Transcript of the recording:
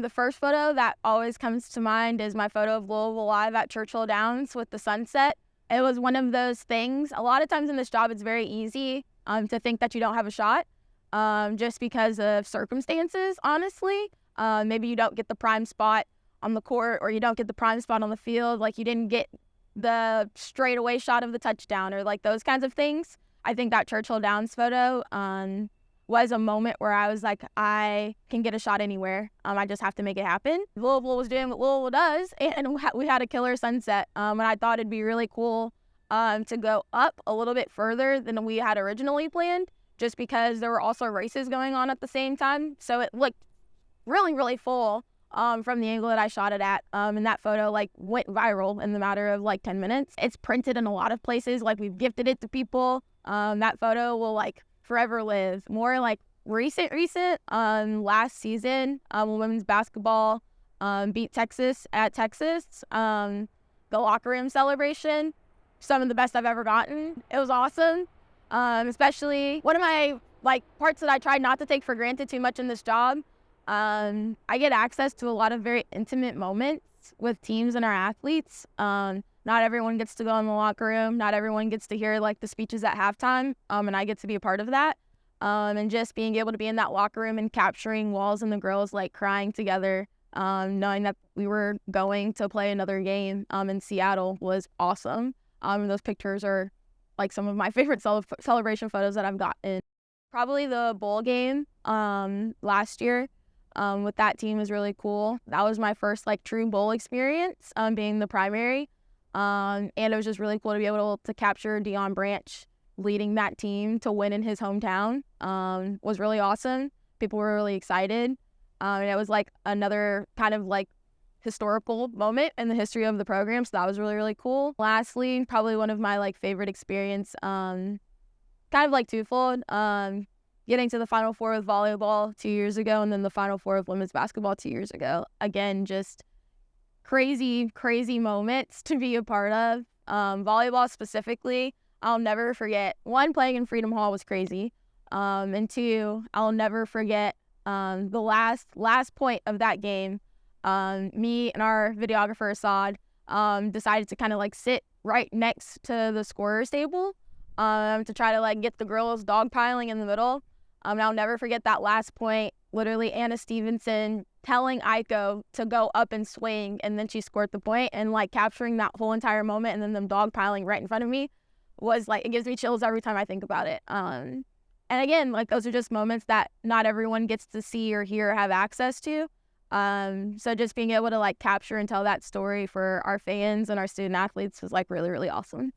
The first photo that always comes to mind is my photo of Louisville live at Churchill Downs with the sunset. It was one of those things. A lot of times in this job, it's very easy to think that you don't have a shot just because of circumstances, honestly. Maybe you don't get the prime spot on the court, or you don't get the prime spot on the field. Like, you didn't get the straightaway shot of the touchdown, or like those kinds of things. I think that Churchill Downs photo was a moment where I was like, I can get a shot anywhere. I just have to make it happen. Louisville was doing what Louisville does, and we had a killer sunset. And I thought it'd be really cool to go up a little bit further than we had originally planned, just because there were also races going on at the same time. So it looked really, really full from the angle that I shot it at. And that photo went viral in the matter of 10 minutes. It's printed in a lot of places. We've gifted it to people. That photo will forever live. More recent, last season, when women's basketball beat Texas at Texas, the locker room celebration, some of the best I've ever gotten. It was awesome. Especially one of my parts that I tried not to take for granted too much in this job. I get access to a lot of very intimate moments with teams and our athletes. Not everyone gets to go in the locker room. Not everyone gets to hear the speeches at halftime. And I get to be a part of that. And just being able to be in that locker room and capturing Walls and the girls crying together, knowing that we were going to play another game in Seattle was awesome. And those pictures are some of my favorite celebration photos that I've gotten. Probably the bowl game last year with that team was really cool. That was my first true bowl experience, being the primary. And it was just really cool to be able to capture Deion Branch leading that team to win in his hometown. Was really awesome. People were really excited. And it was another kind of historical moment in the history of the program. So that was really, really cool. Lastly, probably one of my favorite experience, kind of twofold. Getting to the Final Four with volleyball 2 years ago, and then the Final Four with women's basketball 2 years ago. Again, just crazy, crazy moments to be a part of. Volleyball specifically, I'll never forget. One, playing in Freedom Hall was crazy. And two, I'll never forget the last point of that game. Me and our videographer, Assad, decided to kind of sit right next to the scorer's table to try to get the girls dogpiling in the middle. And I'll never forget that last point. Literally, Anna Stevenson telling Aiko to go up and swing, and then she scored the point, and capturing that whole entire moment, and then them dogpiling right in front of me was it gives me chills every time I think about it. And again, those are just moments that not everyone gets to see or hear or have access to. So just being able to capture and tell that story for our fans and our student athletes was really, really awesome.